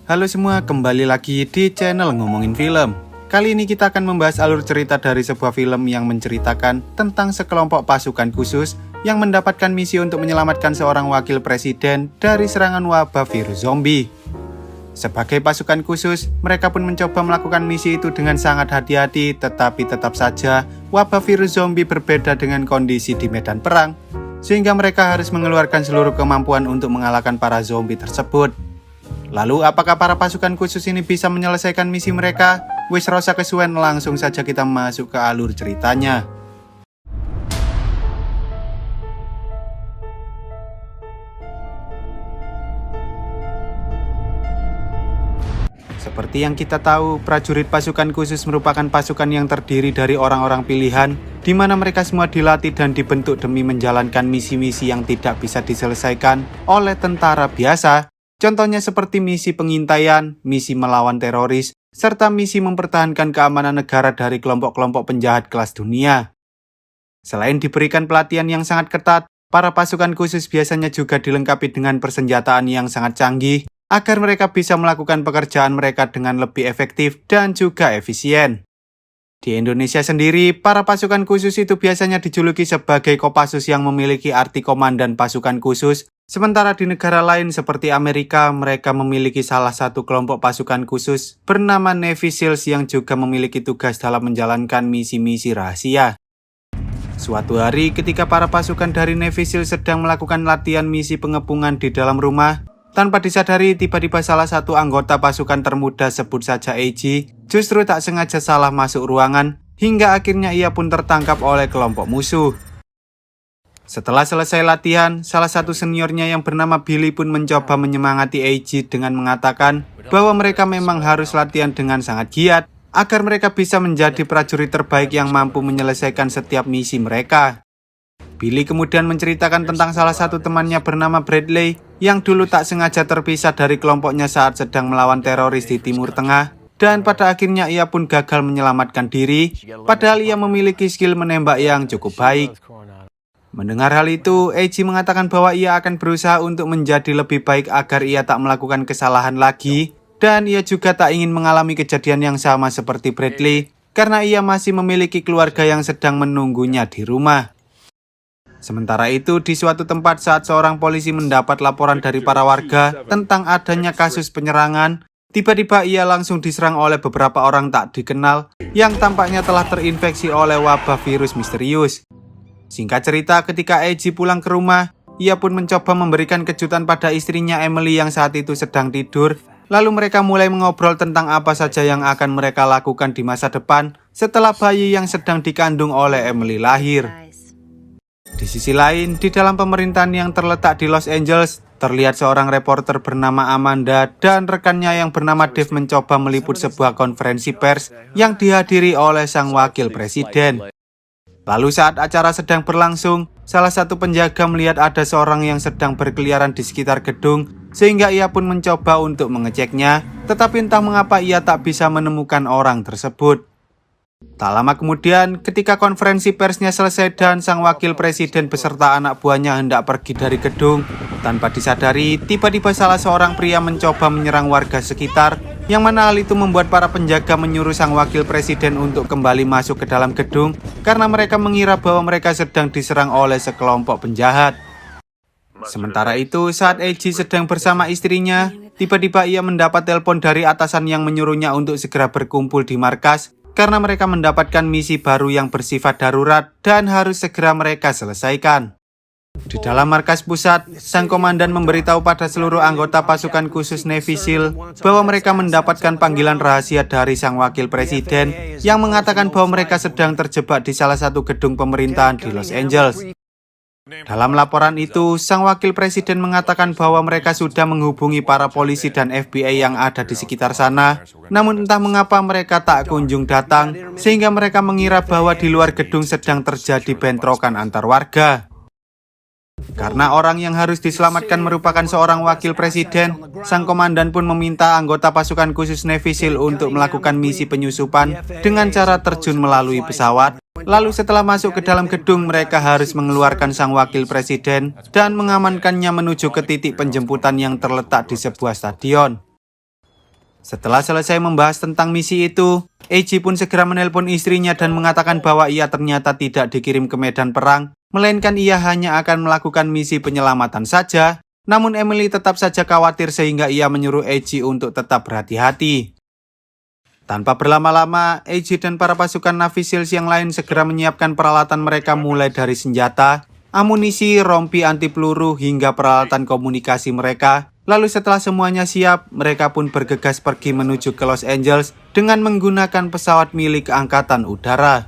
Halo semua, kembali lagi di channel Ngomongin Film. Kali ini kita akan membahas alur cerita dari sebuah film yang menceritakan tentang sekelompok pasukan khusus yang mendapatkan misi untuk menyelamatkan seorang wakil presiden dari serangan wabah virus zombie. Sebagai pasukan khusus, mereka pun mencoba melakukan misi itu dengan sangat hati-hati, tetapi tetap saja wabah virus zombie berbeda dengan kondisi di medan perang, sehingga mereka harus mengeluarkan seluruh kemampuan untuk mengalahkan para zombie tersebut. Lalu apakah para pasukan khusus ini bisa menyelesaikan misi mereka? Wis rasa kesuwen, langsung saja kita masuk ke alur ceritanya. Seperti yang kita tahu, prajurit pasukan khusus merupakan pasukan yang terdiri dari orang-orang pilihan, di mana mereka semua dilatih dan dibentuk demi menjalankan misi-misi yang tidak bisa diselesaikan oleh tentara biasa. Contohnya seperti misi pengintaian, misi melawan teroris, serta misi mempertahankan keamanan negara dari kelompok-kelompok penjahat kelas dunia. Selain diberikan pelatihan yang sangat ketat, para pasukan khusus biasanya juga dilengkapi dengan persenjataan yang sangat canggih, agar mereka bisa melakukan pekerjaan mereka dengan lebih efektif dan juga efisien. Di Indonesia sendiri, para pasukan khusus itu biasanya dijuluki sebagai Kopassus yang memiliki arti komandan pasukan khusus. Sementara di negara lain seperti Amerika, mereka memiliki salah satu kelompok pasukan khusus bernama Navy SEALs yang juga memiliki tugas dalam menjalankan misi-misi rahasia. Suatu hari ketika para pasukan dari Navy SEALs sedang melakukan latihan misi pengepungan di dalam rumah, tanpa disadari tiba-tiba salah satu anggota pasukan termuda, sebut saja AG, justru tak sengaja salah masuk ruangan, hingga akhirnya ia pun tertangkap oleh kelompok musuh. Setelah selesai latihan, salah satu seniornya yang bernama Billy pun mencoba menyemangati AG dengan mengatakan bahwa mereka memang harus latihan dengan sangat giat agar mereka bisa menjadi prajurit terbaik yang mampu menyelesaikan setiap misi mereka. Billy kemudian menceritakan tentang salah satu temannya bernama Bradley yang dulu tak sengaja terpisah dari kelompoknya saat sedang melawan teroris di Timur Tengah, dan pada akhirnya ia pun gagal menyelamatkan diri, padahal ia memiliki skill menembak yang cukup baik. Mendengar hal itu, AG mengatakan bahwa ia akan berusaha untuk menjadi lebih baik agar ia tak melakukan kesalahan lagi, dan ia juga tak ingin mengalami kejadian yang sama seperti Bradley, karena ia masih memiliki keluarga yang sedang menunggunya di rumah. Sementara itu, di suatu tempat saat seorang polisi mendapat laporan dari para warga tentang adanya kasus penyerangan, tiba-tiba ia langsung diserang oleh beberapa orang tak dikenal yang tampaknya telah terinfeksi oleh wabah virus misterius. Singkat cerita, ketika AG pulang ke rumah, ia pun mencoba memberikan kejutan pada istrinya Emily yang saat itu sedang tidur. Lalu mereka mulai mengobrol tentang apa saja yang akan mereka lakukan di masa depan setelah bayi yang sedang dikandung oleh Emily lahir. Di sisi lain, di dalam pemerintahan yang terletak di Los Angeles, terlihat seorang reporter bernama Amanda dan rekannya yang bernama Dave mencoba meliput sebuah konferensi pers yang dihadiri oleh sang wakil presiden. Lalu saat acara sedang berlangsung, salah satu penjaga melihat ada seorang yang sedang berkeliaran di sekitar gedung, sehingga ia pun mencoba untuk mengeceknya, tetapi entah mengapa ia tak bisa menemukan orang tersebut. Tak lama kemudian, ketika konferensi persnya selesai dan sang wakil presiden beserta anak buahnya hendak pergi dari gedung, tanpa disadari, tiba-tiba salah seorang pria mencoba menyerang warga sekitar, yang mana hal itu membuat para penjaga menyuruh sang wakil presiden untuk kembali masuk ke dalam gedung karena mereka mengira bahwa mereka sedang diserang oleh sekelompok penjahat. Sementara itu, saat AG sedang bersama istrinya, tiba-tiba ia mendapat telepon dari atasan yang menyuruhnya untuk segera berkumpul di markas karena mereka mendapatkan misi baru yang bersifat darurat dan harus segera mereka selesaikan. Di dalam markas pusat, sang komandan memberitahu pada seluruh anggota pasukan khusus Navy SEAL bahwa mereka mendapatkan panggilan rahasia dari sang wakil presiden yang mengatakan bahwa mereka sedang terjebak di salah satu gedung pemerintahan di Los Angeles. Dalam laporan itu, sang wakil presiden mengatakan bahwa mereka sudah menghubungi para polisi dan FBI yang ada di sekitar sana, namun entah mengapa mereka tak kunjung datang, sehingga mereka mengira bahwa di luar gedung sedang terjadi bentrokan antar warga. Karena orang yang harus diselamatkan merupakan seorang wakil presiden, sang komandan pun meminta anggota pasukan khusus Navy SEAL untuk melakukan misi penyusupan dengan cara terjun melalui pesawat. Lalu setelah masuk ke dalam gedung, mereka harus mengeluarkan sang wakil presiden dan mengamankannya menuju ke titik penjemputan yang terletak di sebuah stadion. Setelah selesai membahas tentang misi itu, Eiji pun segera menelpon istrinya dan mengatakan bahwa ia ternyata tidak dikirim ke medan perang, melainkan ia hanya akan melakukan misi penyelamatan saja. Namun Emily tetap saja khawatir sehingga ia menyuruh Eiji untuk tetap berhati-hati. Tanpa berlama-lama, Eiji dan para pasukan Navy Seals yang lain segera menyiapkan peralatan mereka mulai dari senjata, amunisi, rompi anti peluru, hingga peralatan komunikasi mereka. Lalu setelah semuanya siap, mereka pun bergegas pergi menuju ke Los Angeles dengan menggunakan pesawat milik Angkatan Udara.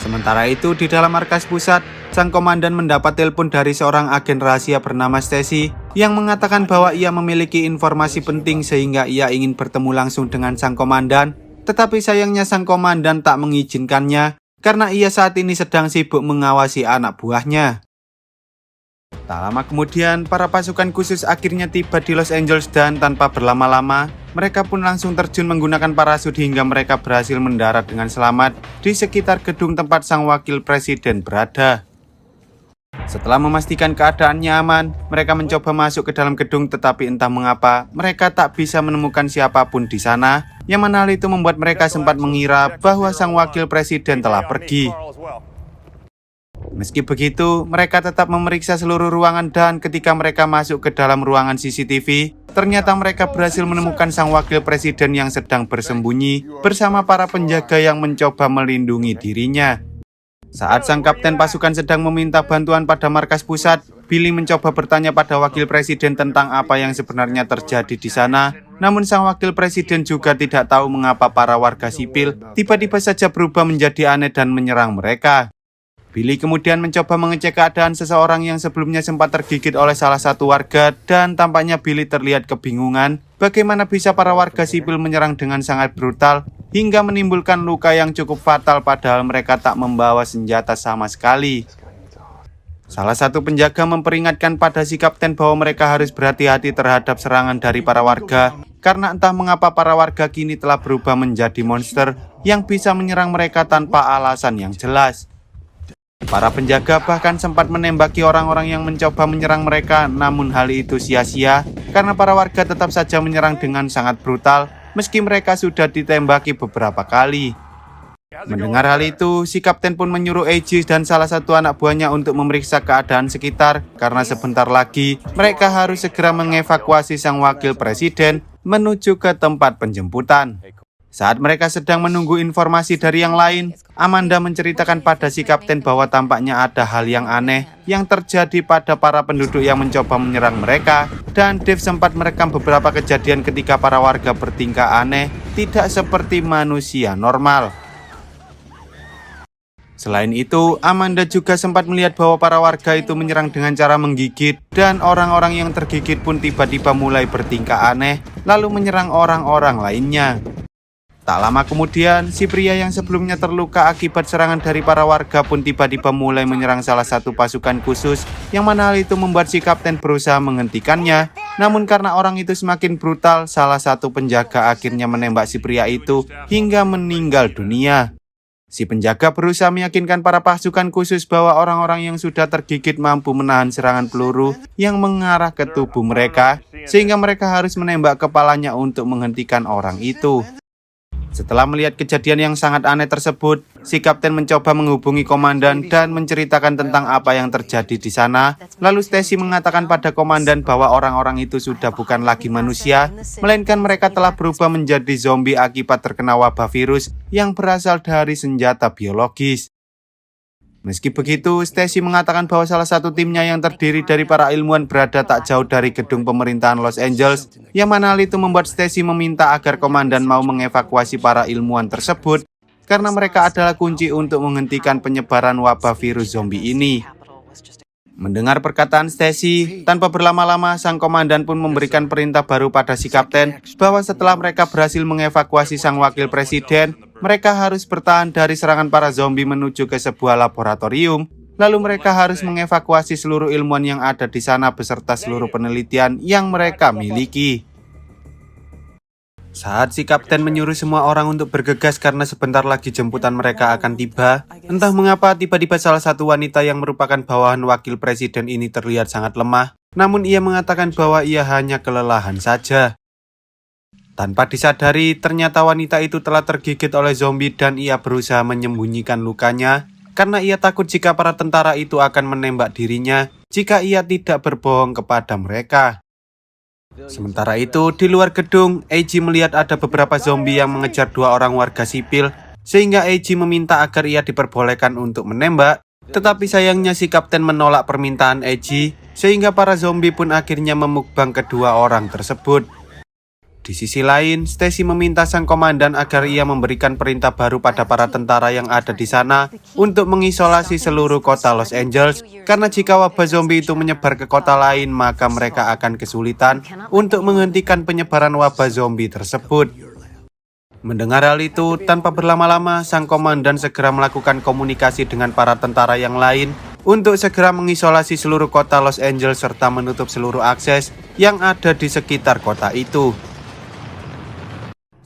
Sementara itu, di dalam markas pusat, sang komandan mendapat telepon dari seorang agen rahasia bernama Stacy yang mengatakan bahwa ia memiliki informasi penting sehingga ia ingin bertemu langsung dengan sang komandan. Tetapi sayangnya sang komandan tak mengizinkannya karena ia saat ini sedang sibuk mengawasi anak buahnya. Tak lama kemudian, para pasukan khusus akhirnya tiba di Los Angeles dan tanpa berlama-lama, mereka pun langsung terjun menggunakan parasut hingga mereka berhasil mendarat dengan selamat di sekitar gedung tempat sang wakil presiden berada. Setelah memastikan keadaannya aman, mereka mencoba masuk ke dalam gedung tetapi entah mengapa mereka tak bisa menemukan siapapun di sana, yang mana hal itu membuat mereka sempat mengira bahwa sang wakil presiden telah pergi. Meski begitu, mereka tetap memeriksa seluruh ruangan dan ketika mereka masuk ke dalam ruangan CCTV, ternyata mereka berhasil menemukan sang wakil presiden yang sedang bersembunyi bersama para penjaga yang mencoba melindungi dirinya. Saat sang kapten pasukan sedang meminta bantuan pada markas pusat, Billy mencoba bertanya pada wakil presiden tentang apa yang sebenarnya terjadi di sana. Namun sang wakil presiden juga tidak tahu mengapa para warga sipil tiba-tiba saja berubah menjadi aneh dan menyerang mereka. Billy kemudian mencoba mengecek keadaan seseorang yang sebelumnya sempat tergigit oleh salah satu warga dan tampaknya Billy terlihat kebingungan bagaimana bisa para warga sipil menyerang dengan sangat brutal hingga menimbulkan luka yang cukup fatal padahal mereka tak membawa senjata sama sekali. Salah satu penjaga memperingatkan pada si kapten bahwa mereka harus berhati-hati terhadap serangan dari para warga karena entah mengapa para warga kini telah berubah menjadi monster yang bisa menyerang mereka tanpa alasan yang jelas. Para penjaga bahkan sempat menembaki orang-orang yang mencoba menyerang mereka, namun hal itu sia-sia karena para warga tetap saja menyerang dengan sangat brutal meski mereka sudah ditembaki beberapa kali. Mendengar hal itu, si kapten pun menyuruh Eiji dan salah satu anak buahnya untuk memeriksa keadaan sekitar karena sebentar lagi mereka harus segera mengevakuasi sang wakil presiden menuju ke tempat penjemputan. Saat mereka sedang menunggu informasi dari yang lain, Amanda menceritakan pada si kapten bahwa tampaknya ada hal yang aneh yang terjadi pada para penduduk yang mencoba menyerang mereka, dan Dave sempat merekam beberapa kejadian ketika para warga bertingkah aneh, tidak seperti manusia normal. Selain itu, Amanda juga sempat melihat bahwa para warga itu menyerang dengan cara menggigit, dan orang-orang yang tergigit pun tiba-tiba mulai bertingkah aneh, lalu menyerang orang-orang lainnya. Tak lama kemudian, si pria yang sebelumnya terluka akibat serangan dari para warga pun tiba-tiba mulai menyerang salah satu pasukan khusus, yang mana hal itu membuat si kapten berusaha menghentikannya. Namun karena orang itu semakin brutal, salah satu penjaga akhirnya menembak si pria itu hingga meninggal dunia. Si penjaga berusaha meyakinkan para pasukan khusus bahwa orang-orang yang sudah tergigit mampu menahan serangan peluru yang mengarah ke tubuh mereka, sehingga mereka harus menembak kepalanya untuk menghentikan orang itu. Setelah melihat kejadian yang sangat aneh tersebut, si kapten mencoba menghubungi komandan dan menceritakan tentang apa yang terjadi di sana. Lalu Stacy mengatakan pada komandan bahwa orang-orang itu sudah bukan lagi manusia, melainkan mereka telah berubah menjadi zombie akibat terkena wabah virus yang berasal dari senjata biologis. Meski begitu, Stacy mengatakan bahwa salah satu timnya yang terdiri dari para ilmuwan berada tak jauh dari gedung pemerintahan Los Angeles, yang mana hal itu membuat Stacy meminta agar komandan mau mengevakuasi para ilmuwan tersebut karena mereka adalah kunci untuk menghentikan penyebaran wabah virus zombie ini. Mendengar perkataan Stacy, tanpa berlama-lama sang komandan pun memberikan perintah baru pada si kapten bahwa setelah mereka berhasil mengevakuasi sang wakil presiden, mereka harus bertahan dari serangan para zombie menuju ke sebuah laboratorium. Lalu mereka harus mengevakuasi seluruh ilmuwan yang ada di sana beserta seluruh penelitian yang mereka miliki. Saat si kapten menyuruh semua orang untuk bergegas karena sebentar lagi jemputan mereka akan tiba, entah mengapa tiba-tiba salah satu wanita yang merupakan bawahan wakil presiden ini terlihat sangat lemah, namun ia mengatakan bahwa ia hanya kelelahan saja. Tanpa disadari, ternyata wanita itu telah tergigit oleh zombie dan ia berusaha menyembunyikan lukanya karena ia takut jika para tentara itu akan menembak dirinya jika ia tidak berbohong kepada mereka. Sementara itu, di luar gedung, Eiji melihat ada beberapa zombie yang mengejar 2 orang warga sipil, sehingga Eiji meminta agar ia diperbolehkan untuk menembak, tetapi sayangnya si kapten menolak permintaan Eiji, sehingga para zombie pun akhirnya memukbang kedua orang tersebut. Di sisi lain, Stacy meminta sang komandan agar ia memberikan perintah baru pada para tentara yang ada di sana untuk mengisolasi seluruh kota Los Angeles, karena jika wabah zombie itu menyebar ke kota lain, maka mereka akan kesulitan untuk menghentikan penyebaran wabah zombie tersebut. Mendengar hal itu, tanpa berlama-lama, sang komandan segera melakukan komunikasi dengan para tentara yang lain untuk segera mengisolasi seluruh kota Los Angeles serta menutup seluruh akses yang ada di sekitar kota itu.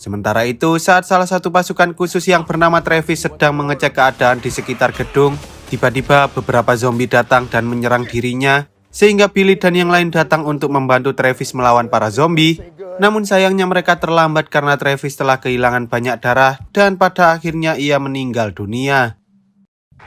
Sementara itu, saat salah satu pasukan khusus yang bernama Travis sedang mengecek keadaan di sekitar gedung, tiba-tiba beberapa zombie datang dan menyerang dirinya, sehingga Billy dan yang lain datang untuk membantu Travis melawan para zombie. Namun sayangnya mereka terlambat karena Travis telah kehilangan banyak darah dan pada akhirnya ia meninggal dunia.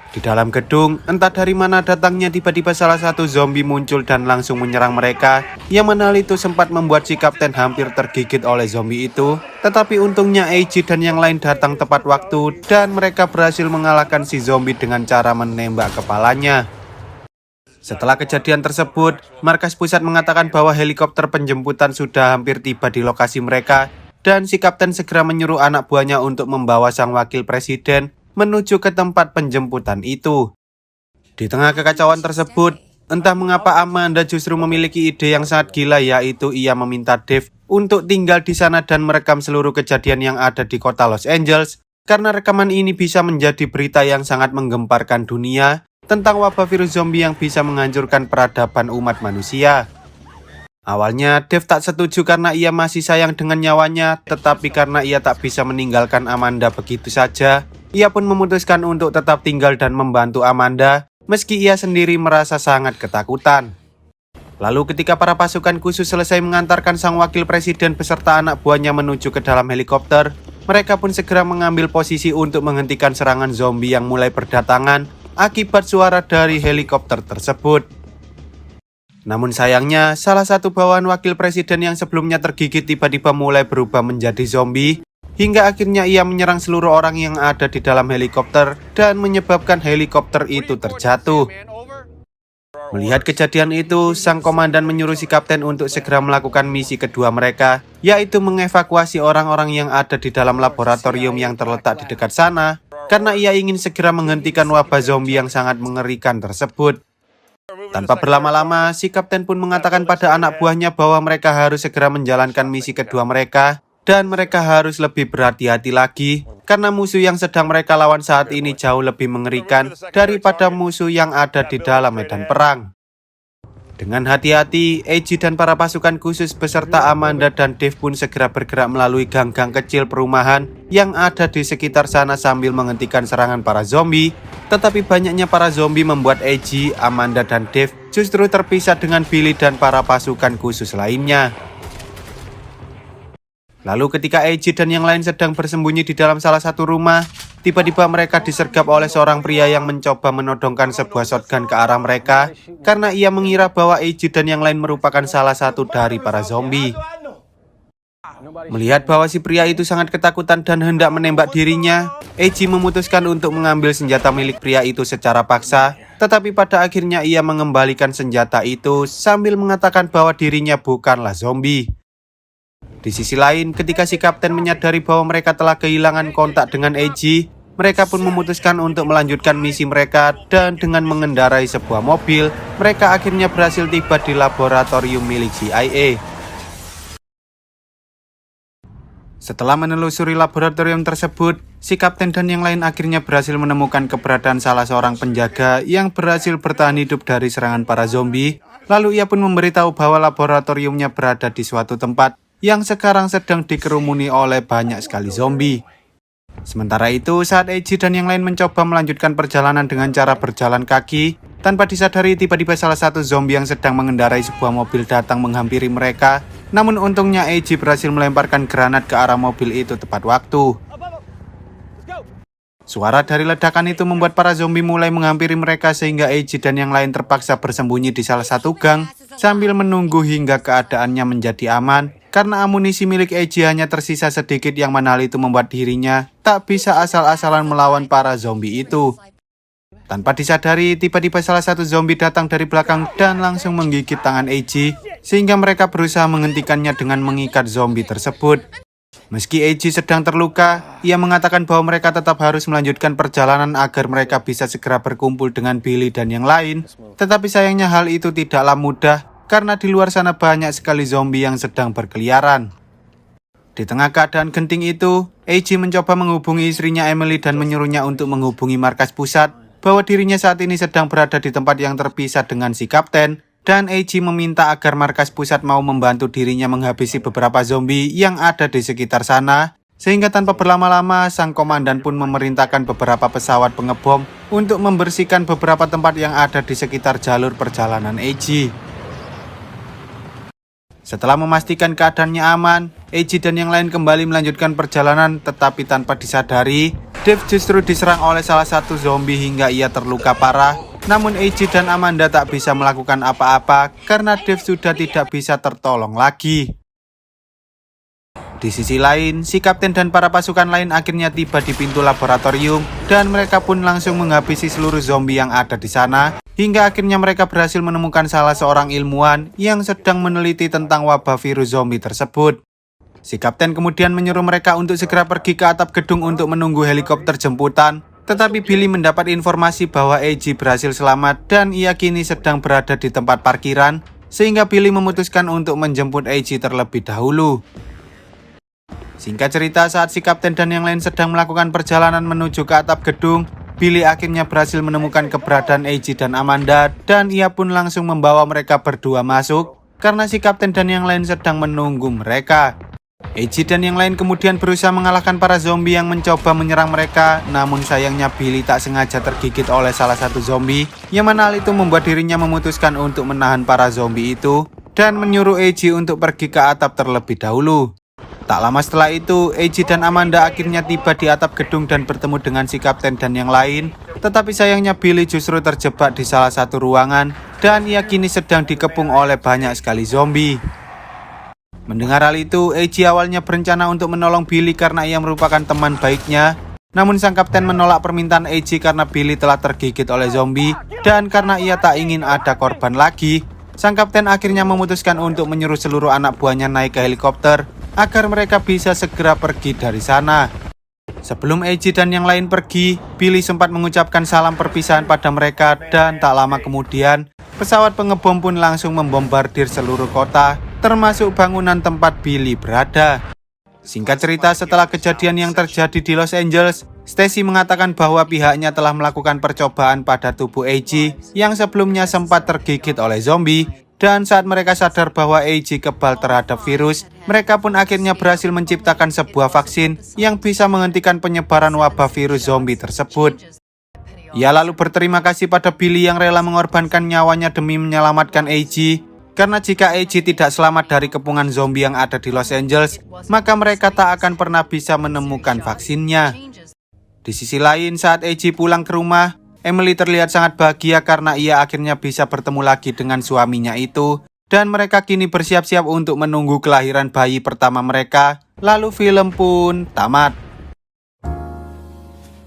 Di dalam gedung, entah dari mana datangnya tiba-tiba salah satu zombie muncul dan langsung menyerang mereka, yang mana hal itu sempat membuat si kapten hampir tergigit oleh zombie itu. Tetapi untungnya Eiji dan yang lain datang tepat waktu dan mereka berhasil mengalahkan si zombie dengan cara menembak kepalanya. Setelah kejadian tersebut, markas pusat mengatakan bahwa helikopter penjemputan sudah hampir tiba di lokasi mereka dan si kapten segera menyuruh anak buahnya untuk membawa sang wakil presiden menuju ke tempat penjemputan itu. Di tengah kekacauan tersebut, entah mengapa Amanda justru memiliki ide yang sangat gila, yaitu ia meminta Dave untuk tinggal di sana dan merekam seluruh kejadian yang ada di kota Los Angeles, karena rekaman ini bisa menjadi berita yang sangat menggemparkan dunia tentang wabah virus zombie yang bisa menghancurkan peradaban umat manusia. Awalnya Dave tak setuju karena ia masih sayang dengan nyawanya, tetapi karena ia tak bisa meninggalkan Amanda begitu saja, ia pun memutuskan untuk tetap tinggal dan membantu Amanda, meski ia sendiri merasa sangat ketakutan. Lalu ketika para pasukan khusus selesai mengantarkan sang wakil presiden beserta anak buahnya menuju ke dalam helikopter, mereka pun segera mengambil posisi untuk menghentikan serangan zombie yang mulai berdatangan akibat suara dari helikopter tersebut. Namun sayangnya, salah satu bawahan wakil presiden yang sebelumnya tergigit tiba-tiba mulai berubah menjadi zombie, hingga akhirnya ia menyerang seluruh orang yang ada di dalam helikopter dan menyebabkan helikopter itu terjatuh. Melihat kejadian itu, sang komandan menyuruh si kapten untuk segera melakukan misi kedua mereka, yaitu mengevakuasi orang-orang yang ada di dalam laboratorium yang terletak di dekat sana, karena ia ingin segera menghentikan wabah zombie yang sangat mengerikan tersebut. Tanpa berlama-lama, si kapten pun mengatakan pada anak buahnya bahwa mereka harus segera menjalankan misi kedua mereka, dan mereka harus lebih berhati-hati lagi, karena musuh yang sedang mereka lawan saat ini jauh lebih mengerikan daripada musuh yang ada di dalam medan perang. Dengan hati-hati, Eiji dan para pasukan khusus beserta Amanda dan Dave pun segera bergerak melalui gang-gang kecil perumahan yang ada di sekitar sana sambil menghentikan serangan para zombie. Tetapi banyaknya para zombie membuat Eiji, Amanda, dan Dave justru terpisah dengan Billy dan para pasukan khusus lainnya. Lalu ketika Eiji dan yang lain sedang bersembunyi di dalam salah satu rumah, tiba-tiba mereka disergap oleh seorang pria yang mencoba menodongkan sebuah shotgun ke arah mereka karena ia mengira bahwa Eiji dan yang lain merupakan salah satu dari para zombie. Melihat bahwa si pria itu sangat ketakutan dan hendak menembak dirinya, Eiji memutuskan untuk mengambil senjata milik pria itu secara paksa, tetapi pada akhirnya ia mengembalikan senjata itu sambil mengatakan bahwa dirinya bukanlah zombie. Di sisi lain, ketika si kapten menyadari bahwa mereka telah kehilangan kontak dengan Eiji, mereka pun memutuskan untuk melanjutkan misi mereka dan dengan mengendarai sebuah mobil, mereka akhirnya berhasil tiba di laboratorium milik CIA. Setelah menelusuri laboratorium tersebut, si kapten dan yang lain akhirnya berhasil menemukan keberadaan salah seorang penjaga yang berhasil bertahan hidup dari serangan para zombie. Lalu ia pun memberitahu bahwa laboratoriumnya berada di suatu tempat yang sekarang sedang dikerumuni oleh banyak sekali zombie. Sementara itu, saat Eiji dan yang lain mencoba melanjutkan perjalanan dengan cara berjalan kaki, tanpa disadari tiba-tiba salah satu zombie yang sedang mengendarai sebuah mobil datang menghampiri mereka Namun untungnya Eiji berhasil melemparkan granat ke arah mobil itu tepat waktu. Suara dari ledakan itu membuat para zombie mulai menghampiri mereka sehingga Eiji dan yang lain terpaksa bersembunyi di salah satu gang sambil menunggu hingga keadaannya menjadi aman karena amunisi milik Eiji hanya tersisa sedikit yang mana hal itu membuat dirinya tak bisa asal-asalan melawan para zombie itu. Tanpa disadari, tiba-tiba salah satu zombie datang dari belakang dan langsung menggigit tangan Eiji, sehingga mereka berusaha menghentikannya dengan mengikat zombie tersebut. Meski Eiji sedang terluka, ia mengatakan bahwa mereka tetap harus melanjutkan perjalanan agar mereka bisa segera berkumpul dengan Billy dan yang lain. Tetapi sayangnya hal itu tidaklah mudah, karena di luar sana banyak sekali zombie yang sedang berkeliaran. Di tengah keadaan genting itu, Eiji mencoba menghubungi istrinya Emily dan menyuruhnya untuk menghubungi markas pusat, bahwa dirinya saat ini sedang berada di tempat yang terpisah dengan si kapten, dan Eiji meminta agar markas pusat mau membantu dirinya menghabisi beberapa zombie yang ada di sekitar sana, sehingga tanpa berlama-lama sang komandan pun memerintahkan beberapa pesawat pengebom untuk membersihkan beberapa tempat yang ada di sekitar jalur perjalanan Eiji. Setelah memastikan keadaannya aman, Eiji dan yang lain kembali melanjutkan perjalanan, tetapi tanpa disadari, Dave justru diserang oleh salah satu zombie hingga ia terluka parah. Namun Eiji dan Amanda tak bisa melakukan apa-apa karena Dave sudah tidak bisa tertolong lagi. Di sisi lain, si kapten dan para pasukan lain akhirnya tiba di pintu laboratorium dan mereka pun langsung menghabisi seluruh zombie yang ada di sana, hingga akhirnya mereka berhasil menemukan salah seorang ilmuwan yang sedang meneliti tentang wabah virus zombie tersebut. Si kapten kemudian menyuruh mereka untuk segera pergi ke atap gedung untuk menunggu helikopter jemputan, tetapi Billy mendapat informasi bahwa Eiji berhasil selamat dan ia kini sedang berada di tempat parkiran, sehingga Billy memutuskan untuk menjemput Eiji terlebih dahulu. Singkat cerita, saat si kapten dan yang lain sedang melakukan perjalanan menuju ke atap gedung, Billy akhirnya berhasil menemukan keberadaan Eiji dan Amanda dan ia pun langsung membawa mereka berdua masuk karena si kapten dan yang lain sedang menunggu mereka. Eiji dan yang lain kemudian berusaha mengalahkan para zombie yang mencoba menyerang mereka, namun sayangnya Billy tak sengaja tergigit oleh salah satu zombie, yang mana hal itu membuat dirinya memutuskan untuk menahan para zombie itu dan menyuruh Eiji untuk pergi ke atap terlebih dahulu. Tak lama setelah itu, Eiji dan Amanda akhirnya tiba di atap gedung dan bertemu dengan si kapten dan yang lain. Tetapi sayangnya Billy justru terjebak di salah satu ruangan dan ia kini sedang dikepung oleh banyak sekali zombie. Mendengar hal itu, Eiji awalnya berencana untuk menolong Billy karena ia merupakan teman baiknya. Namun sang kapten menolak permintaan Eiji karena Billy telah tergigit oleh zombie dan karena ia tak ingin ada korban lagi. Sang kapten akhirnya memutuskan untuk menyuruh seluruh anak buahnya naik ke helikopter agar mereka bisa segera pergi dari sana. Sebelum Eiji dan yang lain pergi, Billy sempat mengucapkan salam perpisahan pada mereka dan tak lama kemudian, pesawat pengebom pun langsung membombardir seluruh kota, termasuk bangunan tempat Billy berada. Singkat cerita, setelah kejadian yang terjadi di Los Angeles, Stacy mengatakan bahwa pihaknya telah melakukan percobaan pada tubuh Eiji yang sebelumnya sempat tergigit oleh zombie. Dan saat mereka sadar bahwa Eiji kebal terhadap virus, mereka pun akhirnya berhasil menciptakan sebuah vaksin yang bisa menghentikan penyebaran wabah virus zombie tersebut. Ia lalu berterima kasih pada Billy yang rela mengorbankan nyawanya demi menyelamatkan Eiji, karena jika Eiji tidak selamat dari kepungan zombie yang ada di Los Angeles, maka mereka tak akan pernah bisa menemukan vaksinnya. Di sisi lain, saat Eiji pulang ke rumah, Emily terlihat sangat bahagia karena ia akhirnya bisa bertemu lagi dengan suaminya itu. Dan mereka kini bersiap-siap untuk menunggu kelahiran bayi pertama mereka. Lalu film pun tamat.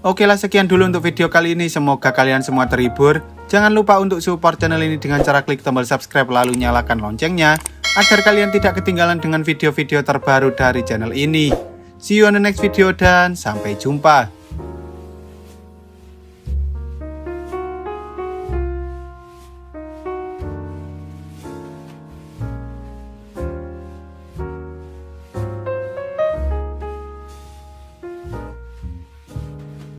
Oke lah, sekian dulu untuk video kali ini. Semoga kalian semua terhibur. Jangan lupa untuk support channel ini dengan cara klik tombol subscribe lalu nyalakan loncengnya, agar kalian tidak ketinggalan dengan video-video terbaru dari channel ini. See you on the next video dan sampai jumpa.